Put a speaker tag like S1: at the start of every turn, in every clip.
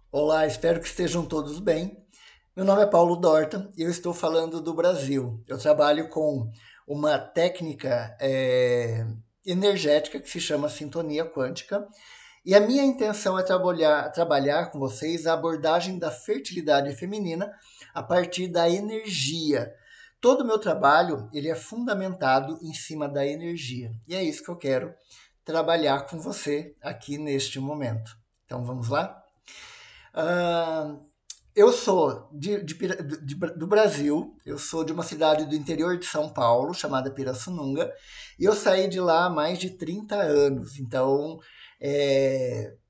S1: Olá, espero que estejam todos bem. Meu nome é Paulo Dorta e eu estou falando do Brasil. Eu trabalho com uma técnica energética que se chama sintonia quântica e a minha intenção é trabalhar com vocês a abordagem da fertilidade feminina a partir da energia. Todo o meu trabalho ele é fundamentado em cima da energia e é isso que eu quero trabalhar com você aqui neste momento. Então vamos lá? Ah, eu sou do Brasil, eu sou de uma cidade do interior de São Paulo, chamada Pirassununga, e eu saí de lá há mais de 30 anos. Então,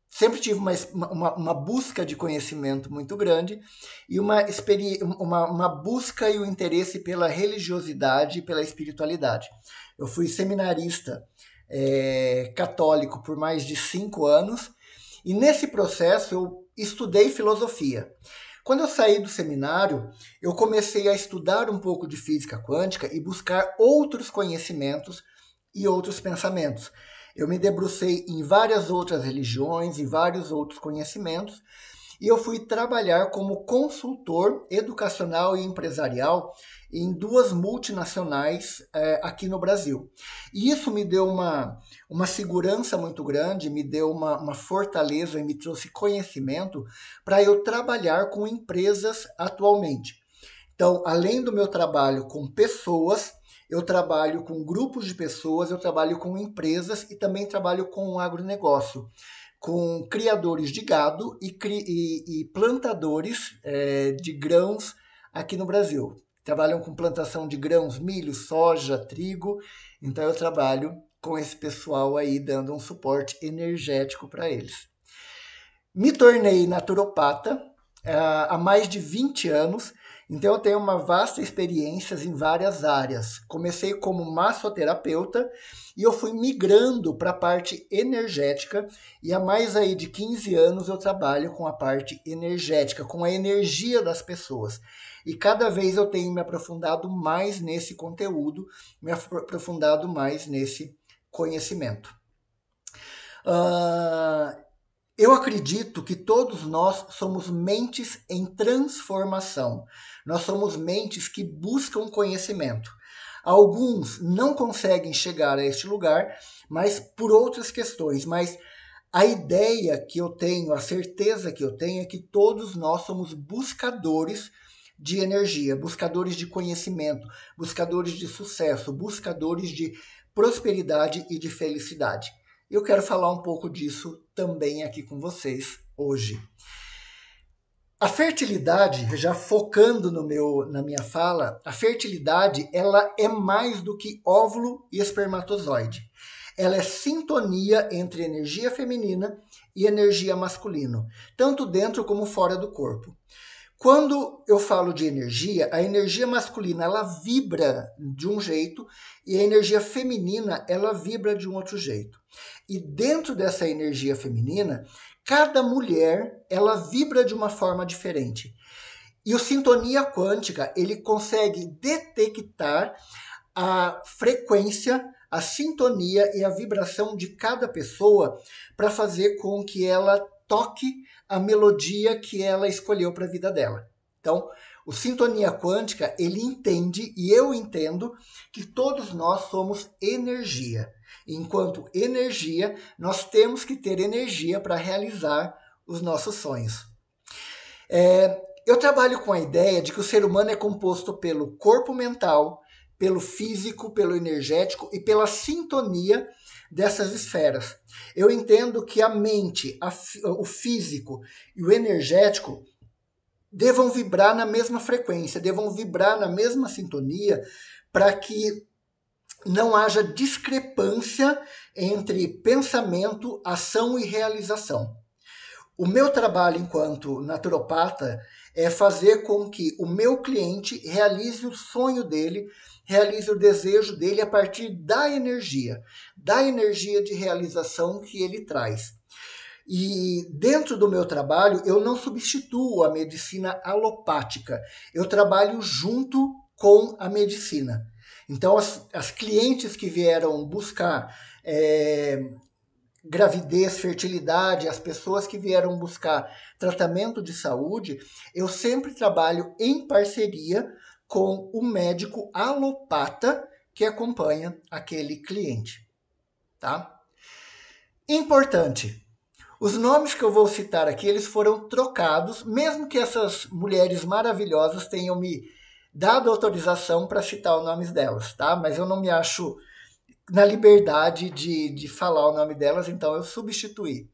S1: sempre tive uma busca de conhecimento muito grande e uma busca e um interesse pela religiosidade e pela espiritualidade. Eu fui seminarista católico por mais de 5 anos e nesse processo eu estudei filosofia. Quando eu saí do seminário, eu comecei a estudar um pouco de física quântica e buscar outros conhecimentos e outros pensamentos. Eu me debrucei em várias outras religiões e vários outros conhecimentos e eu fui trabalhar como consultor educacional e empresarial em duas multinacionais aqui no Brasil. E isso me deu uma segurança muito grande, me deu uma fortaleza e me trouxe conhecimento para eu trabalhar com empresas atualmente. Então, além do meu trabalho com pessoas, eu trabalho com grupos de pessoas, eu trabalho com empresas e também trabalho com o agronegócio, com criadores de gado e plantadores de grãos aqui no Brasil. Trabalham com plantação de grãos, milho, soja, trigo. Então eu trabalho com esse pessoal aí, dando um suporte energético para eles. Me tornei naturopata há mais de 20 anos, então eu tenho uma vasta experiência em várias áreas. Comecei como massoterapeuta e eu fui migrando para a parte energética e há mais aí de 15 anos eu trabalho com a parte energética, com a energia das pessoas. E cada vez eu tenho me aprofundado mais nesse conteúdo, me aprofundado mais nesse conhecimento. Uh, eu acredito que todos nós somos mentes em transformação. Nós somos mentes que buscam conhecimento. Alguns não conseguem chegar a este lugar, mas por outras questões. Mas a ideia que eu tenho, a certeza que eu tenho é que todos nós somos buscadores de energia, buscadores de conhecimento, buscadores de sucesso, buscadores de prosperidade e de felicidade. Eu quero falar um pouco disso também aqui com vocês hoje. A fertilidade, já focando na minha fala, a fertilidade ela é mais do que óvulo e espermatozoide. Ela é sintonia entre energia feminina e energia masculina, tanto dentro como fora do corpo. Quando eu falo de energia, a energia masculina ela vibra de um jeito e a energia feminina ela vibra de um outro jeito. E dentro dessa energia feminina, cada mulher ela vibra de uma forma diferente. E o sintonia quântica ele consegue detectar a frequência, a sintonia e a vibração de cada pessoa para fazer com que ela toque a melodia que ela escolheu para a vida dela. Então, o sintonia quântica, ele entende e eu entendo que todos nós somos energia. Enquanto energia, nós temos que ter energia para realizar os nossos sonhos. Eu trabalho com a ideia de que o ser humano é composto pelo corpo mental, pelo físico, pelo energético e pela sintonia dessas esferas. Eu entendo que a mente, o físico e o energético devam vibrar na mesma frequência, devam vibrar na mesma sintonia para que não haja discrepância entre pensamento, ação e realização. O meu trabalho enquanto naturopata é fazer com que o meu cliente realize o sonho dele, realize o desejo dele a partir da energia de realização que ele traz. E dentro do meu trabalho, eu não substituo a medicina alopática, eu trabalho junto com a medicina. Então, as clientes que vieram buscar gravidez, fertilidade, as pessoas que vieram buscar tratamento de saúde, eu sempre trabalho em parceria com o médico alopata que acompanha aquele cliente, tá? Importante. Os nomes que eu vou citar aqui, eles foram trocados, mesmo que essas mulheres maravilhosas tenham me dado autorização para citar os nomes delas, tá? Mas eu não me acho na liberdade de falar o nome delas, então eu substituí.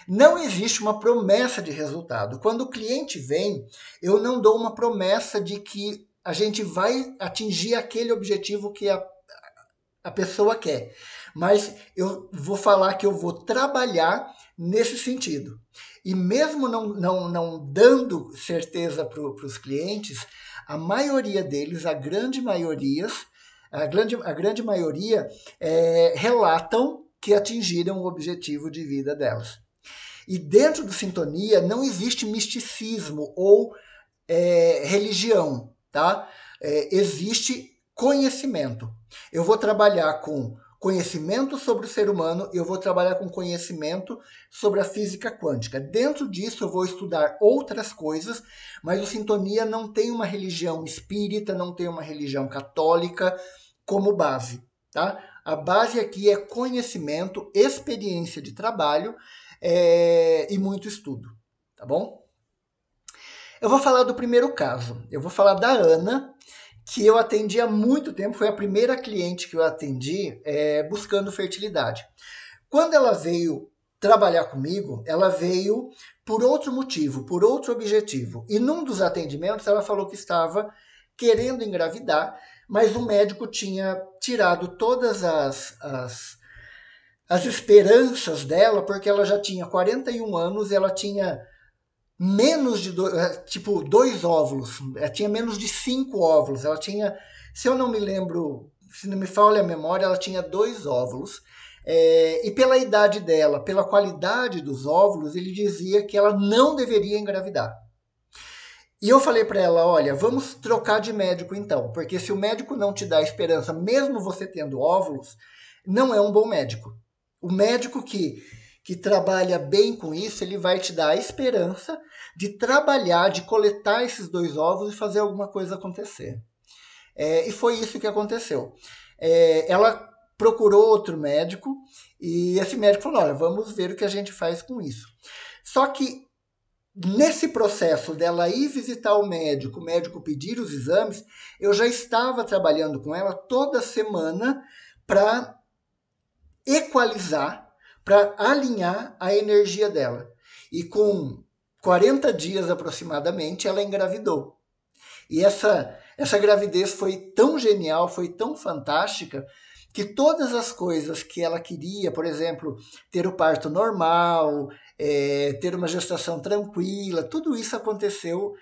S1: Não existe uma promessa de resultado. Quando o cliente vem, eu não dou uma promessa de que a gente vai atingir aquele objetivo que a pessoa quer. Mas eu vou falar que eu vou trabalhar nesse sentido. E mesmo não dando certeza para os clientes, a maioria deles, a grande maioria relatam que atingiram o objetivo de vida delas. E dentro do Sintonia não existe misticismo ou religião, tá? Existe conhecimento. Eu vou trabalhar com conhecimento sobre o ser humano, eu vou trabalhar com conhecimento sobre a física quântica. Dentro disso eu vou estudar outras coisas, mas o Sintonia não tem uma religião espírita, não tem uma religião católica como base, tá? A base aqui é conhecimento, experiência de trabalho e muito estudo, tá bom? Eu vou falar do primeiro caso. Eu vou falar da Ana, que eu atendi há muito tempo, foi a primeira cliente que eu atendi buscando fertilidade. Quando ela veio trabalhar comigo, ela veio por outro motivo, por outro objetivo. E num dos atendimentos ela falou que estava querendo engravidar, mas o médico tinha tirado todas as esperanças dela, porque ela já tinha 41 anos e ela tinha menos de dois óvulos, ela tinha menos de 5 óvulos, ela tinha, se eu não me lembro, se não me falha a memória, ela tinha 2 óvulos, e pela idade dela, pela qualidade dos óvulos, ele dizia que ela não deveria engravidar. E eu falei para ela, olha, vamos trocar de médico então, porque se o médico não te dá esperança, mesmo você tendo óvulos, não é um bom médico. O médico que trabalha bem com isso, ele vai te dar a esperança de trabalhar, de coletar esses 2 óvulos e fazer alguma coisa acontecer. E foi isso que aconteceu. Ela procurou outro médico e esse médico falou, olha, vamos ver o que a gente faz com isso. Só que nesse processo dela ir visitar o médico pedir os exames, eu já estava trabalhando com ela toda semana para equalizar, para alinhar a energia dela. E com 40 dias aproximadamente, ela engravidou. E essa gravidez foi tão genial, foi tão fantástica, que todas as coisas que ela queria, por exemplo, ter o parto normal, ter uma gestação tranquila, tudo isso aconteceu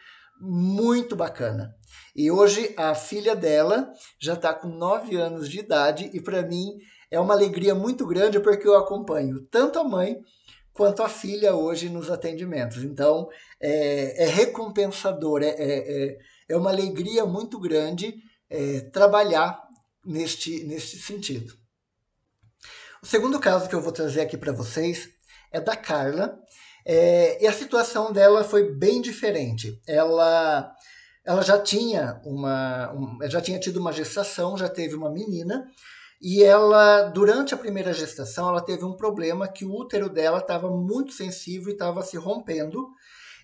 S1: muito bacana. E hoje a filha dela já está com 9 anos de idade e para mim é uma alegria muito grande porque eu acompanho tanto a mãe quanto a filha hoje nos atendimentos. Então é recompensador, é uma alegria muito grande trabalhar neste sentido. O segundo caso que eu vou trazer aqui para vocês é da Carla, e a situação dela foi bem diferente. Ela já tinha já tinha tido uma gestação, já teve uma menina, e ela, durante a primeira gestação, ela teve um problema que o útero dela estava muito sensível e estava se rompendo,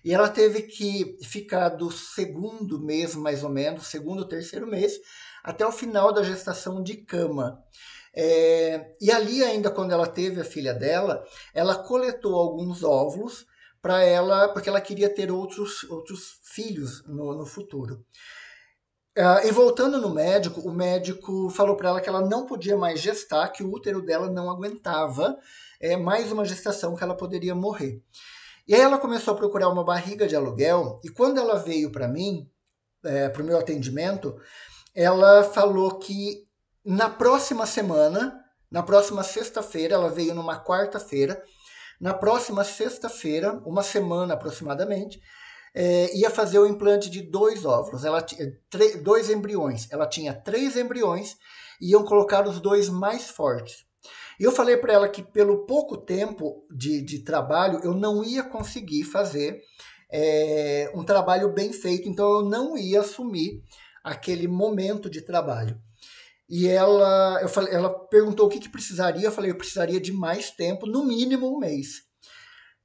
S1: e ela teve que ficar do segundo mês, mais ou menos, segundo, terceiro mês, até o final da gestação de cama. E ali ainda, quando ela teve a filha dela, ela coletou alguns óvulos para ela, porque ela queria ter outros filhos no futuro. E voltando no médico, o médico falou para ela que ela não podia mais gestar, que o útero dela não aguentava mais uma gestação, que ela poderia morrer. E aí ela começou a procurar uma barriga de aluguel, e quando ela veio para mim, para o meu atendimento, ela falou que na próxima semana, na próxima sexta-feira, ela veio numa quarta-feira, na próxima sexta-feira, uma semana aproximadamente, ia fazer o implante de 2 óvulos, 2 embriões. Ela tinha 3 embriões e iam colocar os 2 mais fortes. E eu falei para ela que pelo pouco tempo de trabalho eu não ia conseguir fazer um trabalho bem feito, então eu não ia assumir aquele momento de trabalho. E ela perguntou o que precisaria, eu falei, eu precisaria de mais tempo, no mínimo um mês.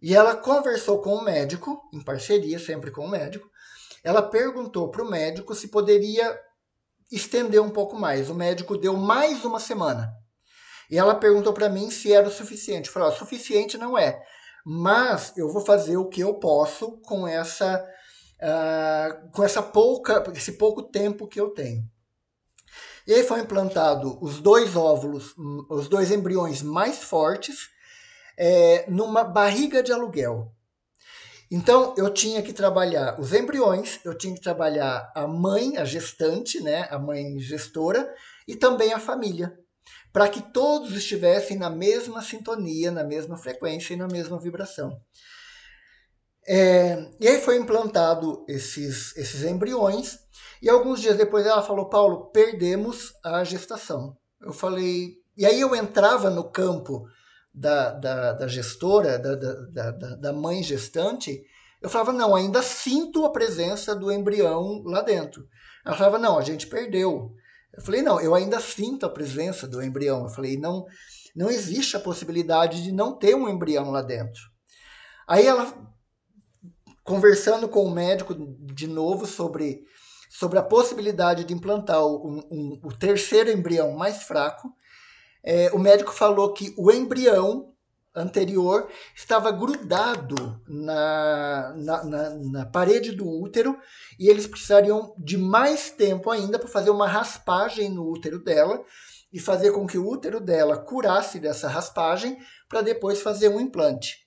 S1: E ela conversou com o médico, em parceria sempre com o médico, ela perguntou para o médico se poderia estender um pouco mais. O médico deu mais uma semana. E ela perguntou para mim se era o suficiente. Eu falei, suficiente não é, mas eu vou fazer o que eu posso com esse pouco tempo que eu tenho. E aí foi implantado os dois óvulos, os dois embriões mais fortes, numa barriga de aluguel. Então eu tinha que trabalhar os embriões, eu tinha que trabalhar a mãe, a gestante, né, a mãe gestora, e também a família, para que todos estivessem na mesma sintonia, na mesma frequência e na mesma vibração. E aí foi implantado esses embriões, e alguns dias depois ela falou, Paulo, perdemos a gestação. Eu falei, e aí eu entrava no campo da gestora, da mãe gestante, eu falava, não, ainda sinto a presença do embrião lá dentro. Ela falava, não, a gente perdeu. Eu falei, não, eu ainda sinto a presença do embrião. Eu falei, não, não existe a possibilidade de não ter um embrião lá dentro. Aí ela, conversando com o médico de novo sobre a possibilidade de implantar o terceiro embrião mais fraco, o médico falou que o embrião anterior estava grudado na parede do útero e eles precisariam de mais tempo ainda para fazer uma raspagem no útero dela e fazer com que o útero dela curasse dessa raspagem para depois fazer um implante.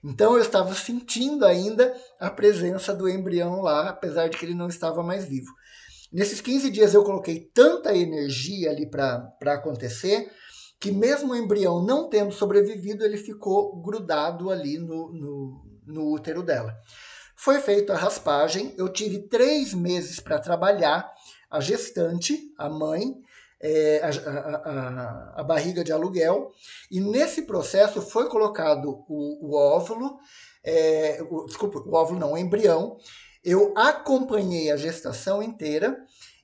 S1: Então eu estava sentindo ainda a presença do embrião lá, apesar de que ele não estava mais vivo. Nesses 15 dias eu coloquei tanta energia ali para acontecer, que mesmo o embrião não tendo sobrevivido, ele ficou grudado ali no útero dela. Foi feita a raspagem, eu tive 3 meses para trabalhar a gestante, a mãe, a barriga de aluguel, e nesse processo foi colocado o óvulo, o óvulo não, o embrião. Eu acompanhei a gestação inteira,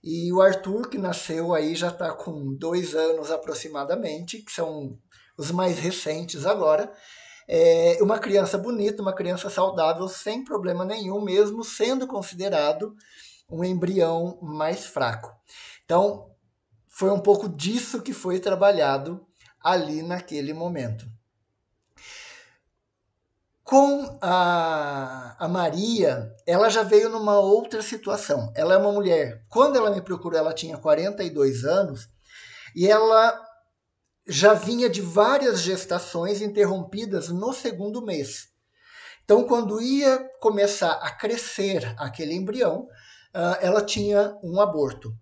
S1: e o Arthur, que nasceu aí, já está com 2 anos aproximadamente, que são os mais recentes agora. Uma criança bonita, uma criança saudável, sem problema nenhum, mesmo sendo considerado um embrião mais fraco. Então, foi um pouco disso que foi trabalhado ali naquele momento. Com a Maria, ela já veio numa outra situação. Ela é uma mulher, quando ela me procurou, ela tinha 42 anos, e ela já vinha de várias gestações interrompidas no 2º mês. Então, quando ia começar a crescer aquele embrião, ela tinha um aborto.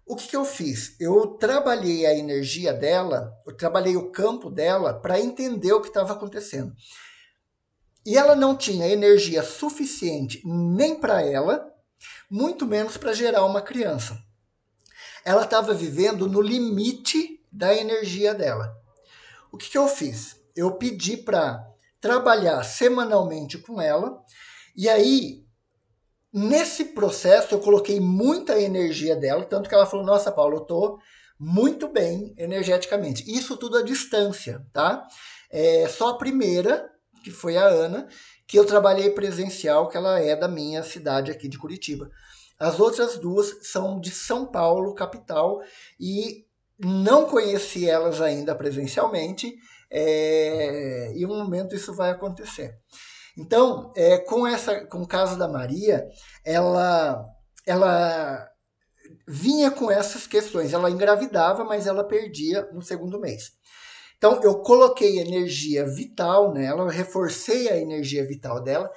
S1: O que eu fiz? Eu trabalhei a energia dela, eu trabalhei o campo dela para entender o que estava acontecendo. E ela não tinha energia suficiente nem para ela, muito menos para gerar uma criança. Ela estava vivendo no limite da energia dela. O que eu fiz? Eu pedi para trabalhar semanalmente com ela, e aí, nesse processo, eu coloquei muita energia dela, tanto que ela falou, nossa, Paulo, eu estou muito bem energeticamente. Isso tudo à distância, tá? Só a primeira, que foi a Ana, que eu trabalhei presencial, que ela é da minha cidade aqui de Curitiba. As outras 2 são de São Paulo, capital, e não conheci elas ainda presencialmente, e um momento isso vai acontecer. Então, com o caso da Maria, ela vinha com essas questões. Ela engravidava, mas ela perdia no 2º mês. Então, eu coloquei energia vital nela, eu reforcei a energia vital dela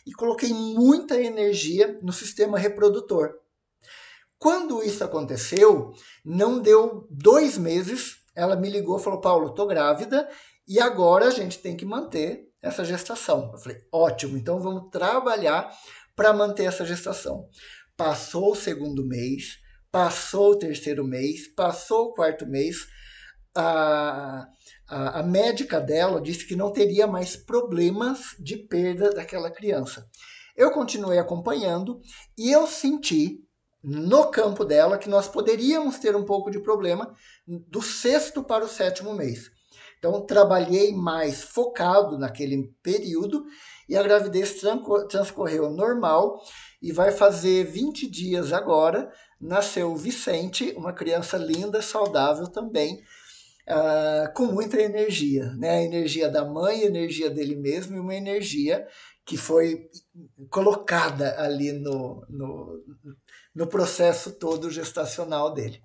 S1: e coloquei muita energia no sistema reprodutor. Quando isso aconteceu, não deu 2 meses, ela me ligou e falou, Paulo, estou grávida e agora a gente tem que manter essa gestação. Eu falei, ótimo, então vamos trabalhar para manter essa gestação. Passou o 2º mês, passou o 3º mês, passou o 4º mês, a, a médica dela disse que não teria mais problemas de perda daquela criança. Eu continuei acompanhando e eu senti no campo dela que nós poderíamos ter um pouco de problema do 6º para o 7º mês. Então, trabalhei mais focado naquele período e a gravidez transcorreu normal e vai fazer 20 dias agora. Nasceu o Vicente, uma criança linda, saudável também, com muita energia, né? A energia da mãe, a energia dele mesmo e uma energia que foi colocada ali no processo todo gestacional dele.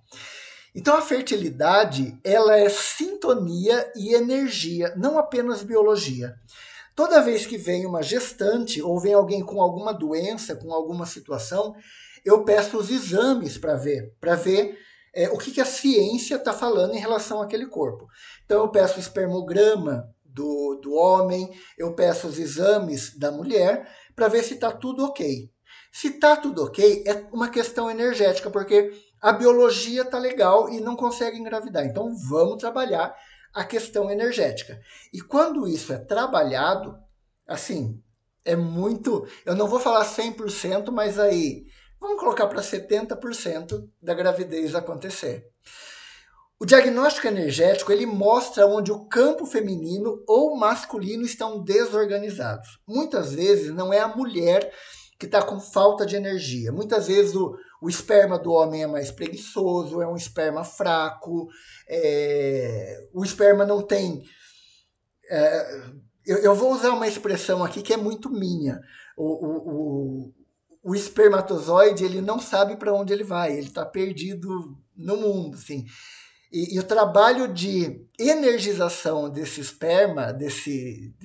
S1: Então a fertilidade, ela é sintonia e energia, não apenas biologia. Toda vez que vem uma gestante ou vem alguém com alguma doença, com alguma situação, eu peço os exames para ver o que a ciência está falando em relação àquele corpo. Então eu peço o espermograma do homem, eu peço os exames da mulher para ver se está tudo ok. Se está tudo ok, é uma questão energética, porque a biologia está legal e não consegue engravidar. Então vamos trabalhar a questão energética. E quando isso é trabalhado, assim, é muito... Eu não vou falar 100%, mas aí vamos colocar para 70% da gravidez acontecer. O diagnóstico energético, ele mostra onde o campo feminino ou masculino estão desorganizados. Muitas vezes não é a mulher que está com falta de energia. Muitas vezes o esperma do homem é mais preguiçoso, é um esperma fraco, o esperma não tem... eu vou usar uma expressão aqui que é muito minha. O espermatozoide, ele não sabe para onde ele vai, ele está perdido no mundo, assim. E o trabalho de energização desse esperma, desse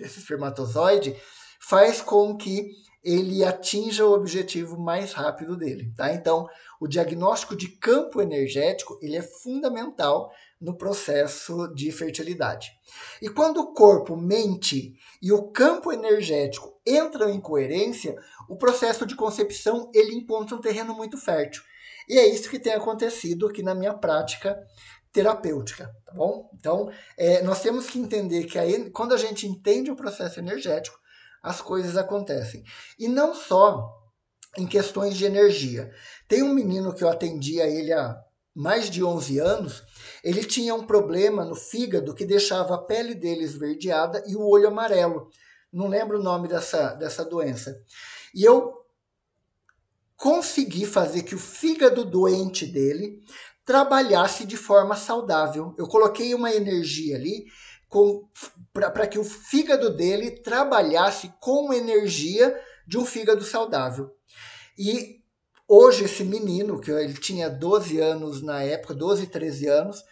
S1: espermatozoide, faz com que ele atinja o objetivo mais rápido dele, tá? Então, o diagnóstico de campo energético, ele é fundamental no processo de fertilidade. E quando o corpo, mente e o campo energético entram em coerência, o processo de concepção, ele encontra um terreno muito fértil. E é isso que tem acontecido aqui na minha prática terapêutica, tá bom? Então, nós temos que entender que quando a gente entende o processo energético, as coisas acontecem. E não só em questões de energia. Tem um menino que eu atendi a ele há mais de 11 anos, ele tinha um problema no fígado que deixava a pele dele esverdeada e o olho amarelo. Não lembro o nome dessa doença. E eu consegui fazer que o fígado doente dele trabalhasse de forma saudável. Eu coloquei uma energia ali para que o fígado dele trabalhasse com energia de um fígado saudável. E hoje esse menino, que ele tinha 12 anos na época, 12, 13 anos,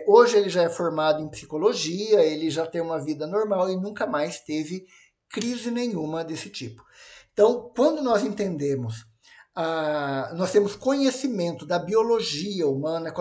S1: hoje ele já é formado em psicologia, ele já tem uma vida normal e nunca mais teve crise nenhuma desse tipo. Então, quando nós entendemos, nós temos conhecimento da biologia humana,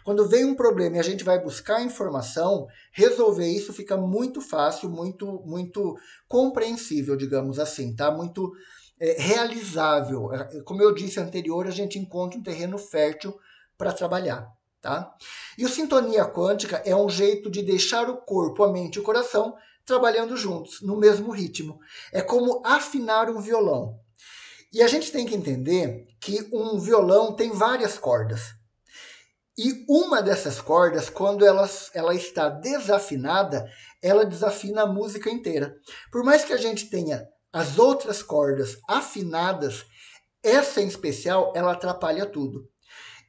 S1: quando vem um problema e a gente vai buscar informação, resolver isso fica muito fácil, muito, muito compreensível, digamos assim, tá? Muito realizável. Como eu disse anterior, a gente encontra um terreno fértil para trabalhar, tá? E o sintonia quântica é um jeito de deixar o corpo, a mente e o coração trabalhando juntos, no mesmo ritmo. É como afinar um violão. E a gente tem que entender que um violão tem várias cordas. E uma dessas cordas, quando ela está desafinada, ela desafina a música inteira. Por mais que a gente tenha as outras cordas afinadas, essa em especial, ela atrapalha tudo.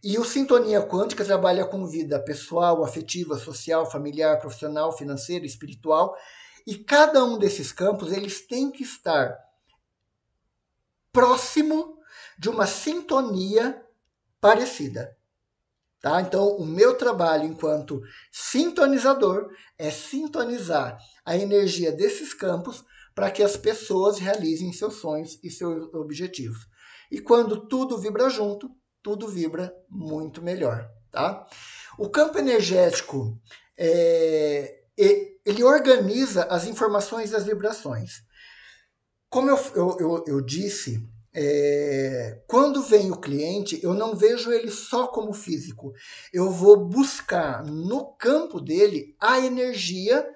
S1: E o Sintonia Quântica trabalha com vida pessoal, afetiva, social, familiar, profissional, financeira, espiritual. E cada um desses campos, eles têm que estar próximo de uma sintonia parecida. Tá? Então, o meu trabalho enquanto sintonizador é sintonizar a energia desses campos para que as pessoas realizem seus sonhos e seus objetivos. E quando tudo vibra junto, tudo vibra muito melhor. Tá? O campo energético, ele organiza as informações das vibrações. Como eu disse, quando vem o cliente, eu não vejo ele só como físico. Eu vou buscar no campo dele a energia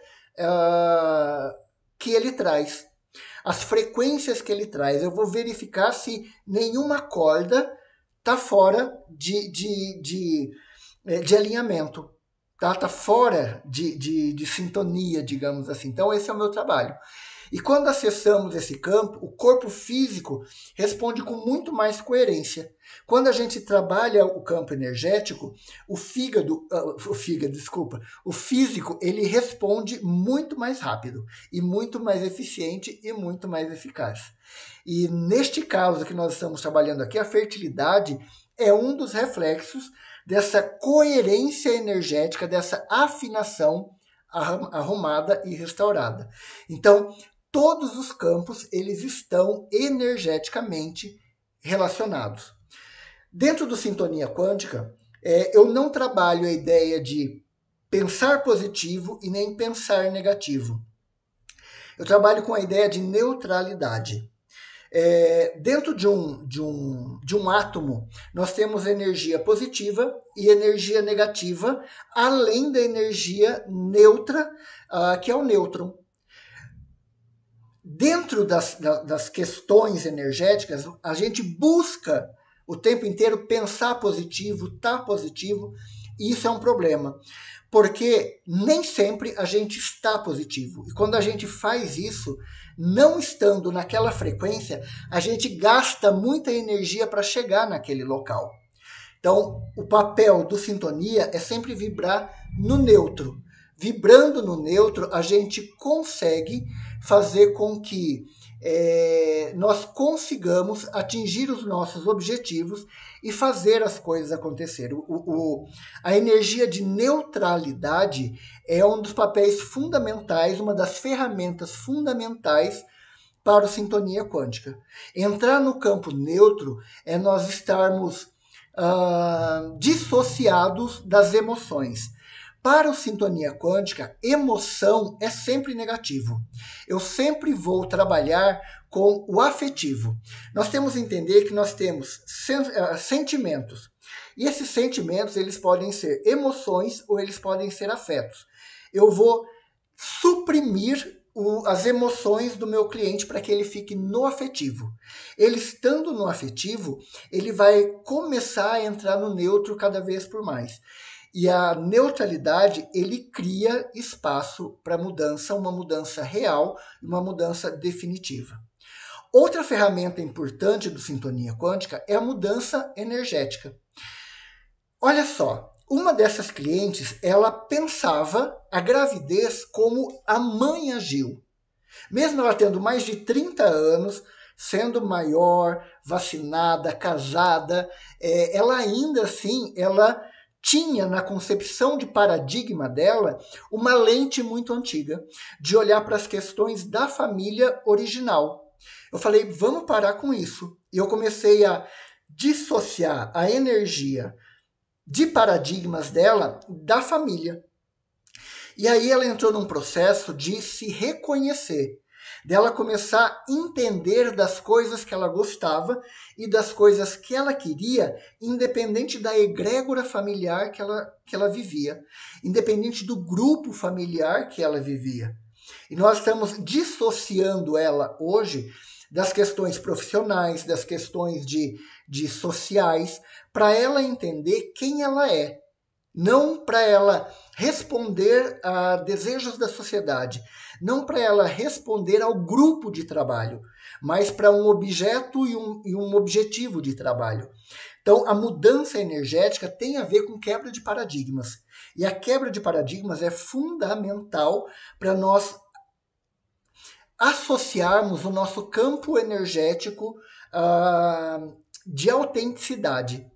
S1: que ele traz, as frequências que ele traz. Eu vou verificar se nenhuma corda está fora de alinhamento, tá fora de sintonia, digamos assim. Então, esse é o meu trabalho. E quando acessamos esse campo, o corpo físico responde com muito mais coerência. Quando a gente trabalha o campo energético, o físico, ele responde muito mais rápido e muito mais eficiente e muito mais eficaz. E neste caso que nós estamos trabalhando aqui, a fertilidade é um dos reflexos dessa coerência energética, dessa afinação arrumada e restaurada. Então, todos os campos eles estão energeticamente relacionados. Dentro do Sintonia Quântica, eu não trabalho a ideia de pensar positivo e nem pensar negativo. Eu trabalho com a ideia de neutralidade. Dentro de um átomo, nós temos energia positiva e energia negativa, além da energia neutra, que é o nêutron. Dentro das questões energéticas, a gente busca o tempo inteiro pensar positivo, estar positivo, e isso é um problema, porque nem sempre a gente está positivo. E quando a gente faz isso, não estando naquela frequência, a gente gasta muita energia para chegar naquele local. Então, o papel do Sintonia é sempre vibrar no neutro. Vibrando no neutro, a gente consegue fazer com que nós consigamos atingir os nossos objetivos e fazer as coisas acontecer. A energia de neutralidade é um dos papéis fundamentais, uma das ferramentas fundamentais para o Sintonia Quântica. Entrar no campo neutro é nós estarmos dissociados das emoções. Para o Sintonia Quântica, emoção é sempre negativo. Eu sempre vou trabalhar com o afetivo. Nós temos que entender que nós temos sentimentos. E esses sentimentos, eles podem ser emoções ou eles podem ser afetos. Eu vou suprimir as emoções do meu cliente para que ele fique no afetivo. Ele estando no afetivo, ele vai começar a entrar no neutro cada vez por mais. E a neutralidade, ele cria espaço para mudança, uma mudança real, uma mudança definitiva. Outra ferramenta importante do Sintonia Quântica é a mudança energética. Olha só, uma dessas clientes, ela pensava a gravidez como a mãe agiu. Mesmo ela tendo mais de 30 anos, sendo maior, vacinada, casada, ela ainda assim, ela tinha na concepção de paradigma dela uma lente muito antiga, de olhar para as questões da família original. Eu falei, vamos parar com isso. E eu comecei a dissociar a energia de paradigmas dela da família. E aí ela entrou num processo de se reconhecer, dela começar a entender das coisas que ela gostava e das coisas que ela queria, independente da egrégora familiar que ela vivia, independente do grupo familiar que ela vivia. E nós estamos dissociando ela hoje das questões profissionais, das questões de sociais, para ela entender quem ela é. Não para ela responder a desejos da sociedade, não para ela responder ao grupo de trabalho, mas para um objeto e um objetivo de trabalho. Então, a mudança energética tem a ver com quebra de paradigmas. E a quebra de paradigmas é fundamental para nós associarmos o nosso campo energético de autenticidade.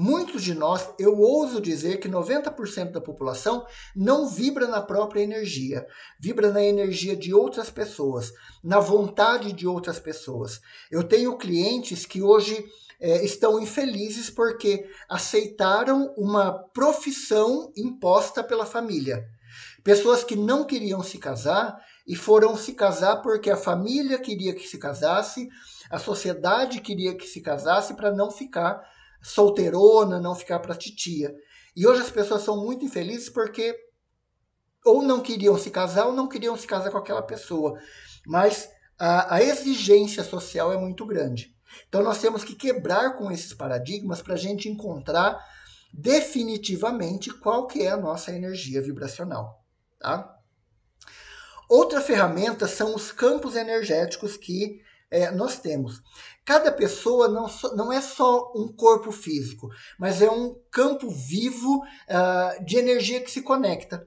S1: Muitos de nós, eu ouso dizer que 90% da população não vibra na própria energia, vibra na energia de outras pessoas, na vontade de outras pessoas. Eu tenho clientes que hoje estão infelizes porque aceitaram uma profissão imposta pela família. Pessoas que não queriam se casar e foram se casar porque a família queria que se casasse, a sociedade queria que se casasse para não ficar solteirona, não ficar para titia. E hoje as pessoas são muito infelizes porque ou não queriam se casar ou não queriam se casar com aquela pessoa. Mas a exigência social é muito grande. Então nós temos que quebrar com esses paradigmas para a gente encontrar definitivamente qual que é a nossa energia vibracional. Tá? Outra ferramenta são os campos energéticos que nós temos. Cada pessoa não é só um corpo físico, mas é um campo vivo de energia que se conecta.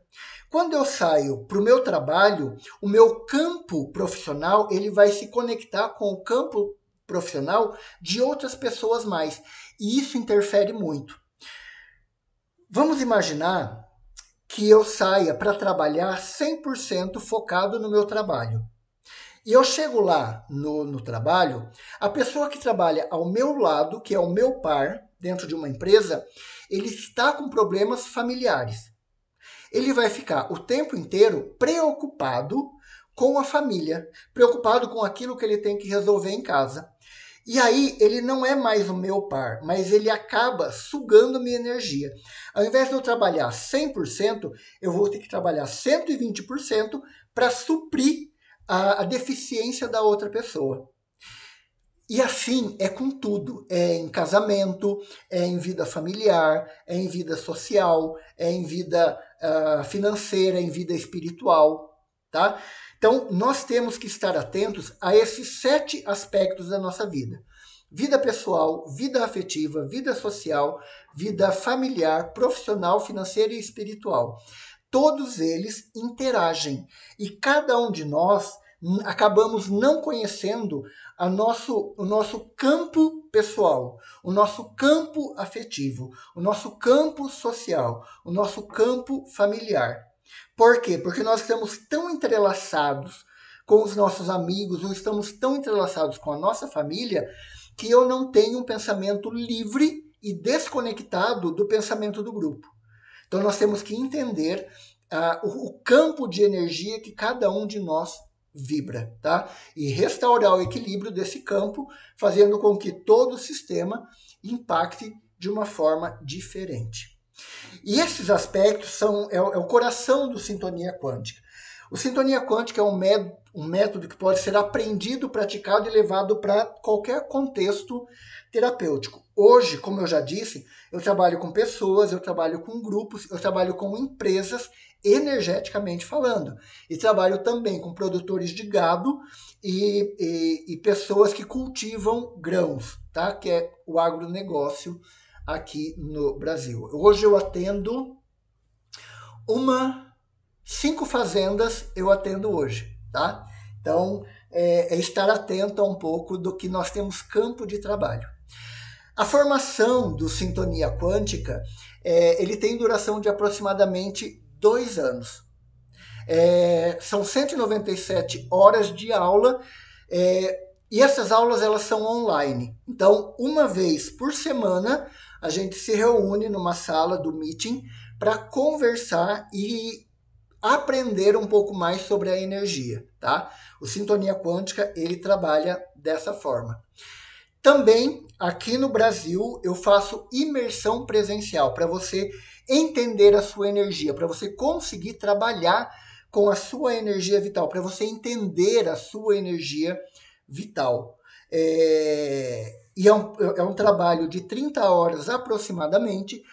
S1: Quando eu saio para o meu trabalho, o meu campo profissional ele vai se conectar com o campo profissional de outras pessoas mais. E isso interfere muito. Vamos imaginar que eu saia para trabalhar 100% focado no meu trabalho. E eu chego lá no trabalho, a pessoa que trabalha ao meu lado, que é o meu par, dentro de uma empresa, ele está com problemas familiares. Ele vai ficar o tempo inteiro preocupado com a família, preocupado com aquilo que ele tem que resolver em casa. E aí ele não é mais o meu par, mas ele acaba sugando minha energia. Ao invés de eu trabalhar 100%, eu vou ter que trabalhar 120% para suprir a deficiência da outra pessoa. E assim é com tudo, é em casamento, é em vida familiar, é em vida social, é em vida financeira, é em vida espiritual, tá? Então, nós temos que estar atentos a esses 7 aspectos da nossa vida. Vida pessoal, vida afetiva, vida social, vida familiar, profissional, financeira e espiritual. Todos eles interagem e cada um de nós acabamos não conhecendo o nosso campo pessoal, o nosso campo afetivo, o nosso campo social, o nosso campo familiar. Por quê? Porque nós estamos tão entrelaçados com os nossos amigos, ou estamos tão entrelaçados com a nossa família, que eu não tenho um pensamento livre e desconectado do pensamento do grupo. Então nós temos que entender o campo de energia que cada um de nós vibra, tá? E restaurar o equilíbrio desse campo, fazendo com que todo o sistema impacte de uma forma diferente. E esses aspectos é o coração do Sintonia Quântica. O Sintonia Quântica é um método que pode ser aprendido, praticado e levado para qualquer contexto terapêutico. Hoje, como eu já disse, eu trabalho com pessoas, eu trabalho com grupos, eu trabalho com empresas, energeticamente falando. E trabalho também com produtores de gado e pessoas que cultivam grãos, tá? Que é o agronegócio aqui no Brasil. Hoje eu atendo 5 fazendas eu atendo hoje, tá? Então, é estar atento a um pouco do que nós temos campo de trabalho. A formação do Sintonia Quântica, ele tem duração de aproximadamente 2 anos. São 197 horas de aula, e essas aulas elas são online. Então, uma vez por semana, a gente se reúne numa sala do meeting para conversar e aprender um pouco mais sobre a energia, tá? O Sintonia Quântica, ele trabalha dessa forma. Também, aqui no Brasil, eu faço imersão presencial para você entender a sua energia, para você conseguir trabalhar com a sua energia vital, para você entender a sua energia vital. E é um trabalho de 30 horas aproximadamente,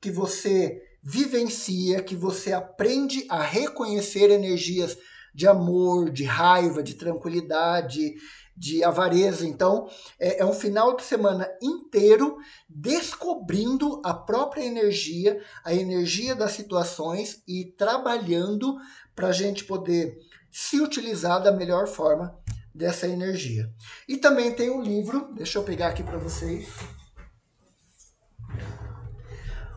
S1: que você vivencia, que você aprende a reconhecer energias de amor, de raiva, de tranquilidade, de avareza. Então, é um final de semana inteiro descobrindo a própria energia, a energia das situações e trabalhando para a gente poder se utilizar da melhor forma dessa energia. E também tem um livro, deixa eu pegar aqui para vocês.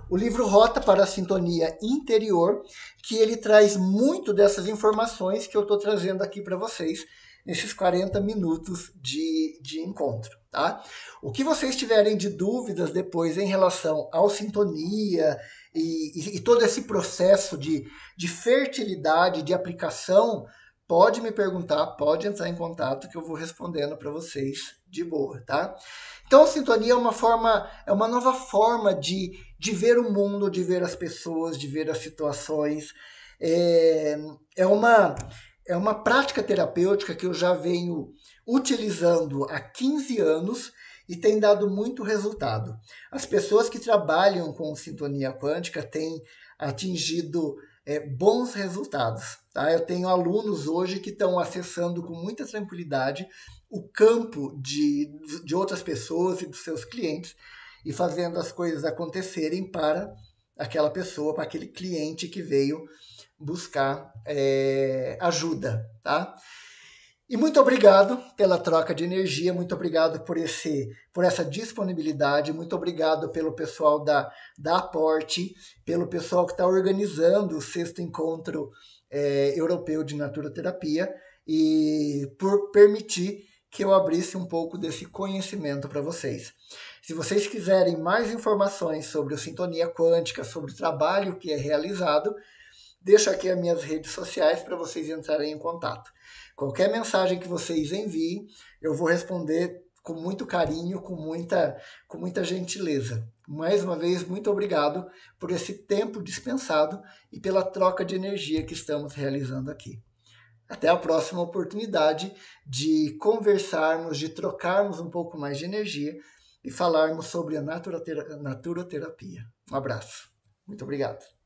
S1: O livro Rota para a Sintonia Interior, que ele traz muito dessas informações que eu estou trazendo aqui para vocês nesses 40 minutos de encontro, tá? O que vocês tiverem de dúvidas depois em relação ao Sintonia e todo esse processo de fertilidade, de aplicação pode me perguntar, pode entrar em contato que eu vou respondendo para vocês de boa, tá? Então, a sintonia é uma nova forma de ver o mundo, de ver as pessoas, de ver as situações. É, é uma, é uma prática terapêutica que eu já venho utilizando há 15 anos e tem dado muito resultado. As pessoas que trabalham com sintonia quântica têm atingido bons resultados. Tá? Eu tenho alunos hoje que estão acessando com muita tranquilidade o campo de outras pessoas e dos seus clientes e fazendo as coisas acontecerem para aquela pessoa, para aquele cliente que veio buscar ajuda. Tá? E muito obrigado pela troca de energia, muito obrigado por essa disponibilidade, muito obrigado pelo pessoal da Aporte, pelo pessoal que está organizando o 6º Encontro Europeu de Naturoterapia e por permitir que eu abrisse um pouco desse conhecimento para vocês. Se vocês quiserem mais informações sobre o Sintonia Quântica, sobre o trabalho que é realizado, deixo aqui as minhas redes sociais para vocês entrarem em contato. Qualquer mensagem que vocês enviem, eu vou responder com muito carinho, com muita gentileza. Mais uma vez, muito obrigado por esse tempo dispensado e pela troca de energia que estamos realizando aqui. Até a próxima oportunidade de conversarmos, de trocarmos um pouco mais de energia e falarmos sobre a naturoterapia. Um abraço. Muito obrigado.